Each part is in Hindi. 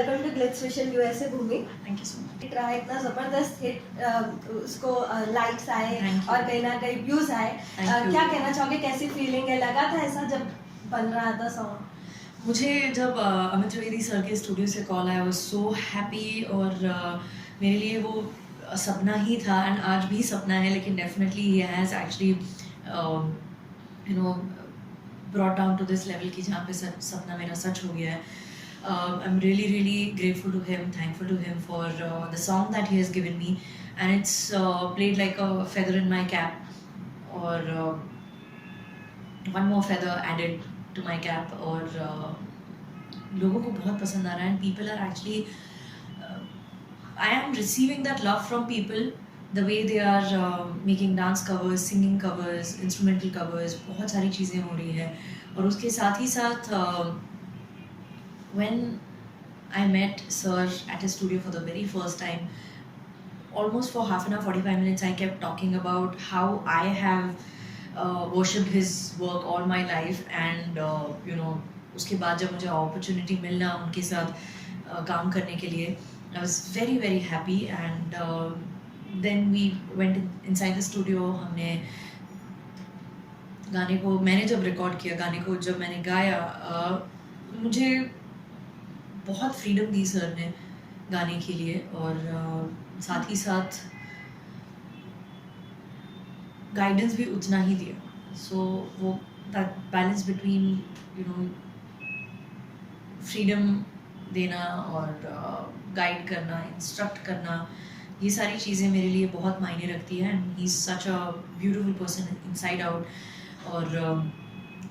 Welcome to glitz vision USA Bhoomi. Thank you so much. Hit रहा है, इतना जबरदस्त हिट, उसको लाइक्स आए Thank you. और कहीं ना कहीं व्यूज आए। Thank you. क्या कहना चाहोगे, कैसी फीलिंग है? लगा था ऐसा जब बन रहा था सॉन्ग? मुझे जब अमित त्रिवेदी सर के स्टूडियो से कॉल आया, वाज सो हैप्पी। और मेरे लिए वो सपना ही था एंड आज भी सपना है, लेकिन definitely he has actually you know brought down to this level कि जहाँ पे सपना मेरा सच हो गया है। I am really really grateful to him, thankful to him for the song that he has given me and it's played like a feather in my cap और one more feather added to my cap। और लोगों को बहुत पसंद आ रहा है and people are actually I am receiving that love from people the way they are making dance covers, singing covers, instrumental covers, बहुत सारी चीज़ें हो रही है। और उसके साथ ही साथ when I met Sir at his studio for the very first time, almost for half an hour, 45 minutes, I kept talking about how I have worshipped his work all my life and you know उसके बाद जब मुझे opportunity मिलना उनके साथ काम करने के लिए, I was very very happy and then we went inside the studio। हमने गाने को, मैंने जब रिकॉर्ड किया, गाने को जब मैंने गाया, मुझे बहुत फ्रीडम दी सर ने गाने के लिए और साथ ही साथ गाइडेंस भी उतना ही दिया। सो वो that balance between you know freedom देना और गाइड करना, इंस्ट्रक्ट करना, ये सारी चीज़ें मेरे लिए बहुत मायने रखती है and he is such a beautiful person inside out. और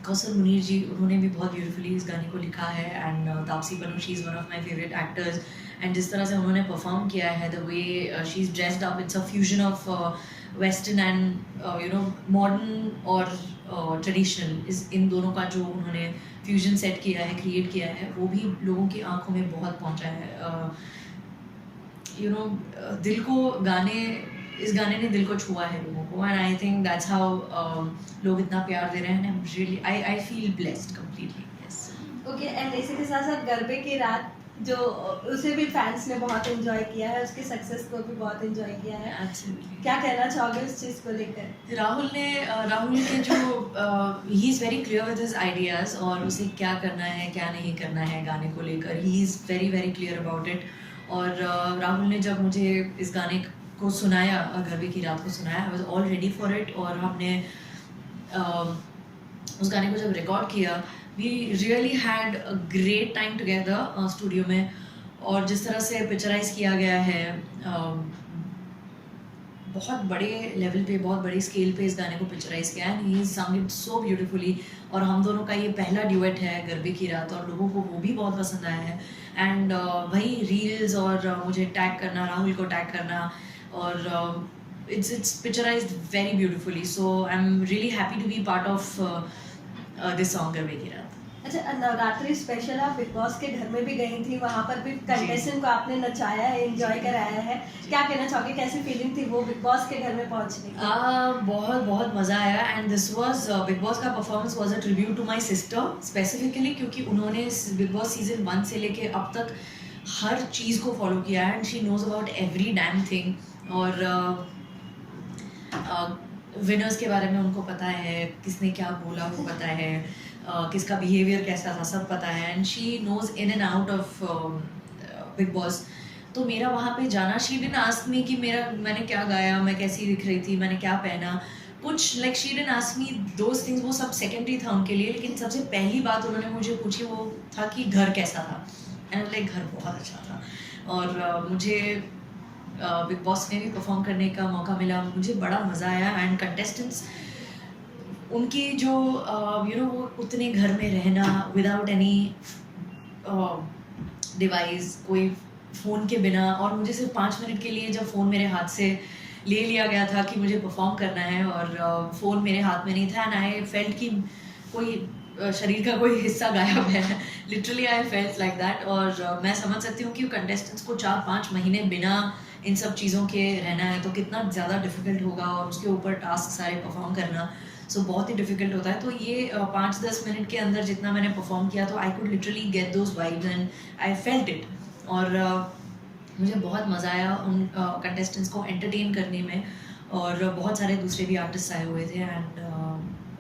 कौसर मुनीर जी, उन्होंने भी बहुत ब्यूटीफुली इस गाने को लिखा है and Taapsee Pannu, she is one of my favourite actors and जिस तरह से उन्होंने परफॉर्म किया है, the way she is dressed up, it's a fusion of western and you know modern और ट्रेडिशनल, इस इन दोनों का जो उन्होंने फ्यूजन सेट किया है, क्रिएट किया है, वो भी लोगों की आंखों में बहुत पहुंचा है। यू नो दिल को इस गाने ने दिल को छुआ है लोगों को and I think that's how लोग इतना प्यार दे रहे हैं। Really I feel blessed completely. Yes. Okay, and इसी के साथ साथ गरबे की रात जो उसे भी फैंस ने बहुत एंजॉय किया है, उसके सक्सेस को भी बहुत एंजॉय किया है। एब्सोल्युटली। क्या कहना चाहोगे उस चीज़ को लेकर? राहुल के जो he is very clear with his ideas और उसे क्या करना है क्या नहीं करना है गाने को लेकर, he is very very clear about it. और राहुल ने जब मुझे इस गाने को सुनाया, गरबे की रात को सुनाया, I was all ready for it. और हमने उस गाने को जब रिकॉर्ड किया, we really had a great time together studio में। और जिस तरह से पिक्चराइज किया गया है, बहुत बड़े लेवल पे, बहुत बड़े स्केल पे इस गाने को पिक्चराइज किया है, ही sang it so beautifully। और हम दोनों का ये पहला ड्यूएट है गरबे की रात और लोगों को वो भी बहुत पसंद आया है। एंड वही रील्स और मुझे टैग करना, राहुल को टैग करना, और it's picturised very beautifully. So I am really happy to be part of this song गरबे की रात। अच्छा, नवरात्रि स्पेशल आप बिग बॉस के घर में भी गई थी, वहाँ पर भी कंटेस्टेंट को आपने नचाया है, एंजॉय कराया है। क्या कहना चाहोगे, कैसी फीलिंग थी वो बिग बॉस के घर में पहुँचने की? बहुत बहुत मज़ा आया and this was Bigg Boss का performance was a tribute to my sister specifically, क्योंकि उन्होंने बिग बॉस सीजन 1 से लेके अब तक हर चीज़ को फॉलो किया है and she knows about every damn thing. और विनर्स के बारे में उनको पता है, किसने क्या बोला वो पता है, किसका बिहेवियर कैसा था सब पता है and she knows in and out of Bigg Boss. तो मेरा वहाँ पे जाना, शी डिडंट आस्क मी कि मैंने क्या गाया, मैं कैसी दिख रही थी, मैंने क्या पहना, कुछ like she didn't ask me those things, वो सब सेकेंडरी था उनके लिए। लेकिन सबसे पहली बात उन्होंने मुझे पूछी वो था कि घर कैसा था एंड लाइक घर बहुत अच्छा था। और मुझे बिग बॉस में भी परफॉर्म करने का मौका मिला, मुझे बड़ा मज़ा आया एंड कंटेस्टेंट्स उनकी जो यू नो वो उतने घर में रहना विदाउट एनी डिवाइस, कोई फ़ोन के बिना, और मुझे सिर्फ 5 मिनट के लिए जब फ़ोन मेरे हाथ से ले लिया गया था कि मुझे परफॉर्म करना है और फ़ोन मेरे हाथ में नहीं था एंड आई फेल्ट कि कोई शरीर का कोई हिस्सा गायब है, literally I felt like that. और मैं समझ सकती हूँ कि कंटेस्टेंट्स को 4-5 महीने बिना इन सब चीज़ों के रहना है तो कितना ज़्यादा डिफ़िकल्ट होगा, और उसके ऊपर टास्क सारे परफॉर्म करना बहुत ही डिफ़िकल्ट होता है। तो ये 5-10 मिनट के अंदर जितना मैंने परफॉर्म किया तो I could literally get those vibes and I felt it. और मुझे बहुत मज़ा आया उन कंटेस्टेंट्स को एंटरटेन करने में, और बहुत सारे दूसरे भी आर्टिस्ट आए हुए थे, एंड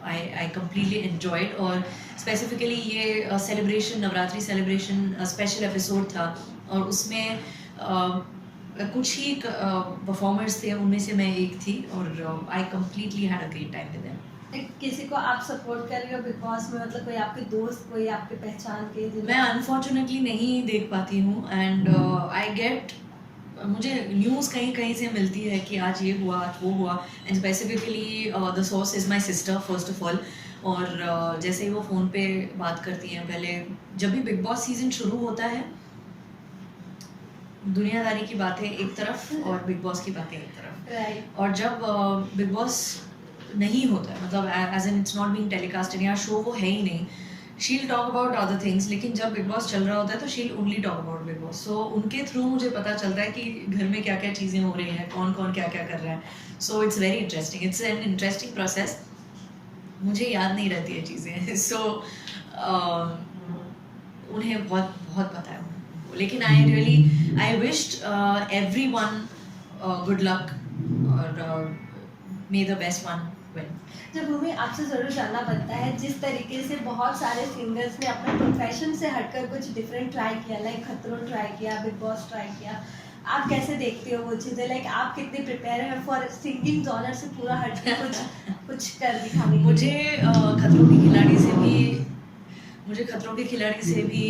आई कम्प्लीटली एन्जॉयड। और स्पेसिफिकली ये celebration, Navratri celebration special episode था, और उसमें कुछ ही परफॉर्मर्स थे, उनमें से मैं एक थी, और I completely had a great time with them. किसी को आप सपोर्ट कर रही हो बिग बॉस में, मतलब कोई आपके दोस्त, कोई आपके पहचान के? मैं अनफॉर्चुनेटली नहीं देख पाती हूँ, एंड आई गेट, मुझे न्यूज़ कहीं कहीं से मिलती है कि आज ये हुआ, आज वो हुआ, and specifically the source is my sister first of all. और जैसे ही वो फ़ोन पे बात करती हैं, पहले जब भी बिग बॉस सीज़न शुरू होता है, दुनियादारी की बातें एक तरफ और बिग बॉस की बातें एक तरफ, राइट। और जब बिग बॉस नहीं होता है, मतलब as an it's not being telecasted, या शो वो है ही नहीं, शील टॉक अबाउट अदर थिंग्स, लेकिन जब बिग बॉस चल रहा होता है तो she'll only talk about Bigg Boss. So उनके थ्रू मुझे पता चलता है कि घर में क्या क्या चीज़ें हो रही हैं, कौन कौन क्या क्या कर रहा है। So it's very interesting, it's an interesting process. मुझे याद नहीं रहती है चीज़ें, सो उन्हें बहुत बहुत पता है, लेकिन I wished everyone good luck, और may the best one win. जब हमें आपसे ज़रूर जानना बनता है, जिस तरीके से बहुत सारे सिंगर्स ने अपने प्रोफेशन से हटकर कुछ डिफरेंट ट्राई किया, लाइक खतरों ट्राई किया, बिग बॉस ट्राई किया, आप कैसे देखते हो वो चीज़ें? लाइक आप कितने प्रिपेयर हैं फॉर सिंगिंग जॉनर से पूरा हटकर कुछ कर दिखाने के मुझे लिए? खतरों के खिलाड़ी से भी मुझे खतरों के खिलाड़ी से भी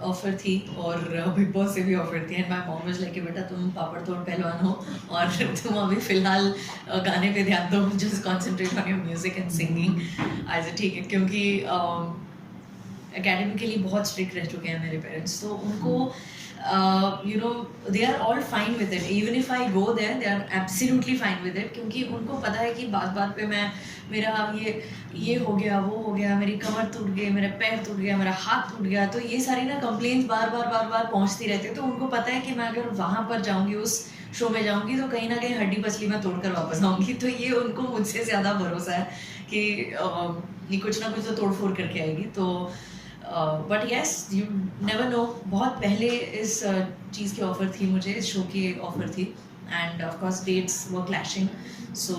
ऑफर थी, और बिग बॉस से भी ऑफर थी, and my mom was like बेटा तुम पापड़ तोड़ पहलवान हो, और तुम अभी फिलहाल गाने पे ध्यान दो, just concentrate on your music and singing. आज ठीक है, क्योंकि एकेडमिकली बहुत स्ट्रिक्ट रह चुके हैं मेरे पेरेंट्स, तो उनको you know they are all fine with it, even if I go there they are absolutely fine with it, क्योंकि उनको पता है कि बात बात पे मैं मेरा ये हो गया, वो हो गया, मेरी कमर टूट गई, मेरा पैर टूट गया, मेरा हाथ टूट गया, तो ये सारी ना कंप्लेंट्स बार बार पहुंचती रहती है। तो उनको पता है कि मैं अगर वहाँ पर जाऊँगी, उस शो में जाऊँगी, तो कहीं ना कहीं हड्डी पसली मैं तोड़ कर वापस आऊँगी। तो ये उनको मुझसे ज़्यादा भरोसा है कि ये कुछ ना कुछ तो तोड़ फोड़ करके आएगी। तो but yes, you never know. बहुत पहले इस चीज़ की ऑफ़र थी मुझे, इस शो की ऑफ़र थी, and of course dates were clashing, so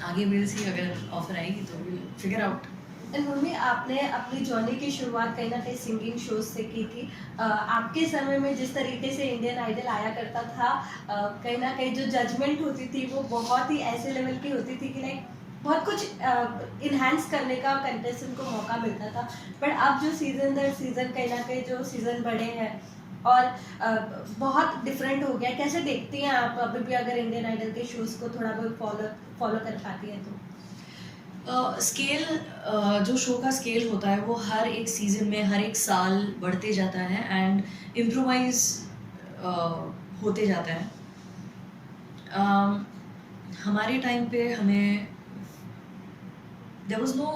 आगे विल सी, अगर ऑफ़र आएगी तो we'll figure out. And mummy, आपने अपनी जर्नी की शुरुआत कहीं ना कहीं सिंगिंग शोज से की थी। आपके समय में जिस तरीके से इंडियन आइडल आया करता था, कहीं ना कहीं जो जजमेंट होती थी वो बहुत ही ऐसे लेवल की होती थी कि लाइक बहुत कुछ इन्हांस करने का कंटेस्टेंट को मौका मिलता था। बट अब जो सीज़न दर सीज़न कहीं ना कहीं जो सीज़न बढ़े हैं और बहुत डिफरेंट हो गया, कैसे देखती हैं आप अभी भी अगर इंडियन आइडल के शोज़ को थोड़ा बहुत फॉलो कर पाती हैं तो? स्केल, जो शो का स्केल होता है वो हर एक सीज़न में, हर एक साल बढ़ते जाता है, एंड इम्प्रोवाइज होते जाता है। हमारे टाइम पे हमें there was no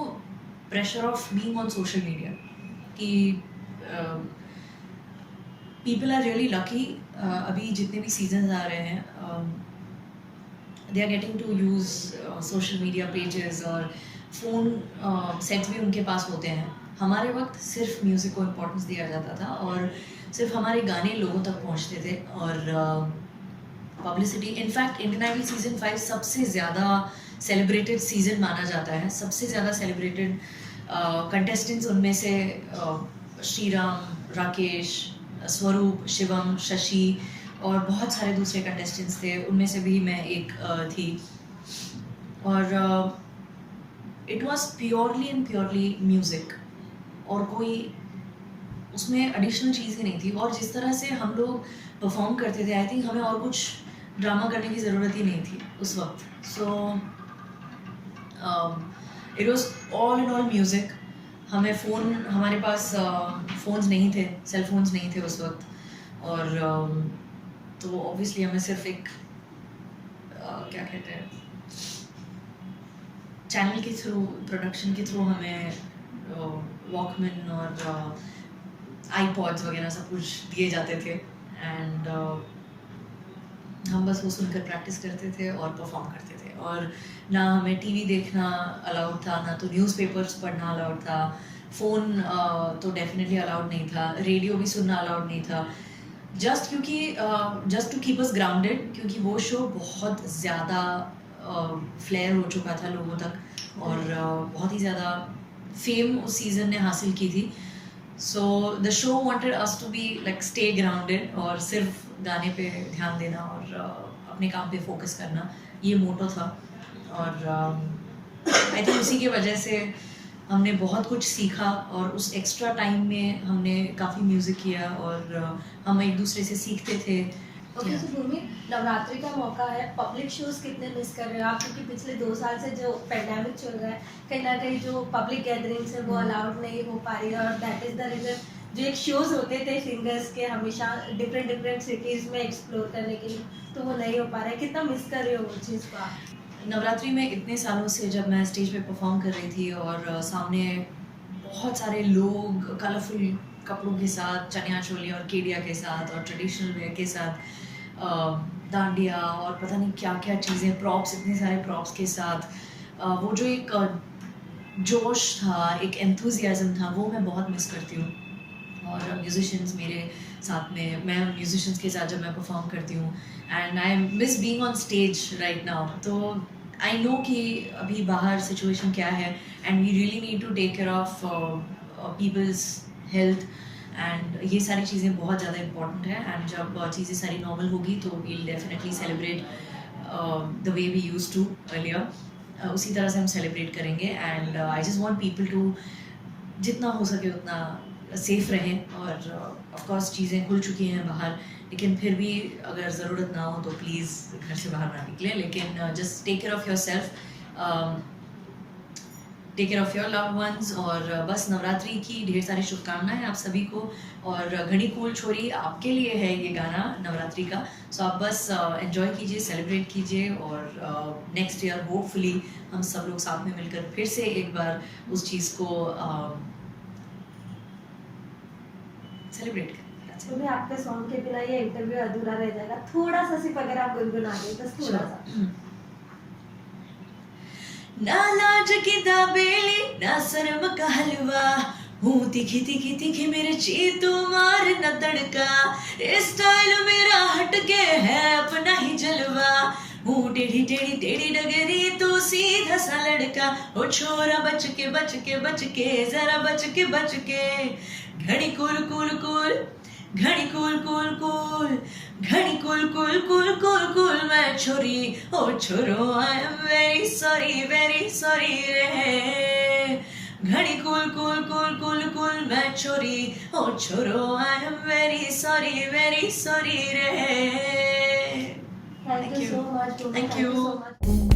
pressure of being on social media, कि पीपल आर रियली लकी। अभी जितने भी सीजन्स आ रहे हैं, they are getting to use social media pages, और फ़ोन सेट्स भी उनके पास होते हैं। हमारे वक्त सिर्फ म्यूज़िक को इम्पोर्टेंस दिया जाता था, और सिर्फ हमारे गाने लोगों तक पहुंचते थे, और publicity. In fact Indian Idol season 5 सबसे ज़्यादा सेलिब्रेटेड सीज़न माना जाता है। सबसे ज़्यादा सेलिब्रेटेड कंटेस्टेंट्स उनमें से श्रीराम, राकेश, स्वरूप, शिवम, शशि और बहुत सारे दूसरे कंटेस्टेंट्स थे, उनमें से भी मैं एक थी। और it was purely and purely music, और कोई उसमें एडिशनल चीज़ ही नहीं थी। और जिस तरह से हम लोग परफॉर्म करते थे, आई थिंक हमें और कुछ ड्रामा करने की ज़रूरत ही नहीं थी उस वक्त। So it was all in all music. हमारे पास फ़ोन्स नहीं थे, सेल फोन्स नहीं थे उस वक्त, और तो ऑब्वियसली हमें सिर्फ एक क्या कहते हैं, चैनल के थ्रू, प्रोडक्शन के थ्रू हमें वॉकमैन और आईपॉड्स वगैरह सब कुछ दिए जाते थे, एंड हम बस वो सुनकर प्रैक्टिस करते थे और परफॉर्म करते थे। और ना हमें टीवी देखना अलाउड था, ना तो न्यूज़पेपर्स पढ़ना अलाउड था, फ़ोन तो डेफिनेटली अलाउड नहीं था, रेडियो भी सुनना अलाउड नहीं था, जस्ट क्योंकि just to keep us grounded, क्योंकि वो शो बहुत ज़्यादा फ्लेयर हो चुका था लोगों तक और बहुत ही ज़्यादा फेम उस सीज़न ने हासिल की थी. So the show wanted us to be like stay grounded और सिर्फ गाने पे ध्यान देना और अपने काम पे फोकस करना, ये मोटो था. और आई थिंक उसी की वजह से हमने बहुत कुछ सीखा और उस एक्स्ट्रा टाइम में हमने काफ़ी म्यूज़िक किया और हम एक दूसरे से सीखते थे. Okay, Yeah. तो भूमि, नवरात्रि का मौका है, पब्लिक शोज कितने मिस कर रहे हो आप? क्योंकि पिछले 2 साल से जो पेंडेमिक चल रहा है, कहीं ना कहीं जो पब्लिक गैदरिंग्स है वो अलाउड नहीं हो पा रही है और दैट इज द रीजन. जो एक शोज होते थे सिंगर्स के हमेशा डिफरेंट सिटीज में एक्सप्लोर करने के लिए, तो वो नहीं हो पा रहा है. कितना मिस कर रहे हो वो चीज़ को आप? नवरात्रि में इतने सालों से जब मैं स्टेज पे परफॉर्म कर रही थी और सामने बहुत सारे लोग कलरफुल कपड़ों के साथ, चनिया चोली और केडिया के साथ और ट्रेडिशनल वेयर के साथ, डांडिया और पता नहीं क्या क्या चीज़ें, प्रॉप्स, इतने सारे प्रॉप्स के साथ, वो जो एक जोश था, एक एंथुजियाज़म था, वो मैं बहुत मिस करती हूँ. और म्यूजिशियंस मेरे साथ में, मैं म्यूजिशियंस के साथ जब मैं परफॉर्म करती हूँ and I miss being on stage right now. तो आई नो कि अभी बाहर सिचुएशन क्या है and we really need to take care of people's health and ये सारी चीज़ें बहुत ज़्यादा इम्पॉर्टेंट है. एंड जब चीज़ें सारी नॉर्मल होगी तो we'll definitely celebrate the way we used to earlier. उसी तरह से हम सेलिब्रेट करेंगे and I just want people to जितना हो सके उतना सेफ रहें. और ऑफ कोर्स चीज़ें खुल चुकी हैं बाहर, लेकिन फिर भी अगर ज़रूरत ना हो तो प्लीज़ घर से बाहर ना निकलें. लेकिन just take care of yourself, take care of your love ones. और बस नवरात्रि की ढेर सारी शुभकामनाएं आप सभी को. और घड़ी कूल छोरी आपके लिए है ये गाना नवरात्रि का. सो आप बस एंजॉय कीजिए, सेलिब्रेट कीजिए और नेक्स्ट ईयर होपफुली हम सब लोग साथ में मिलकर फिर से एक बार उस चीज़ को सेलिब्रेट करें. तो मैं आपके सॉन्ग के बिना ये इंटरव्यू अधूरा रह जाएगा. थोड़ा सा सिर्फ अगर आप गुनगुना दें, बस थोड़ा सा. ना लाज की दाबेली, ना शर्म का हलवा, हूँ तीखी तीखी तीखी मेरे चीतू मार न तड़का, स्टाइल मेरा हटके है अपना ही जलवा, हूँ टेढ़ी टेढ़ी टेढ़ी डगरी तू सीधा सा लड़का, ओ छोरा बच के जरा बच के, घड़ी कूल कूल कूल, घड़ी कूल कूल कूल, घड़ी cool cool cool cool cool मैं छोरी, ओ छोरो आई एम वेरी सॉरी रे, घड़ी cool cool cool cool cool मैं छोरी, ओ छोरो आई एम वेरी सॉरी रे. Thank you so much. Thank you.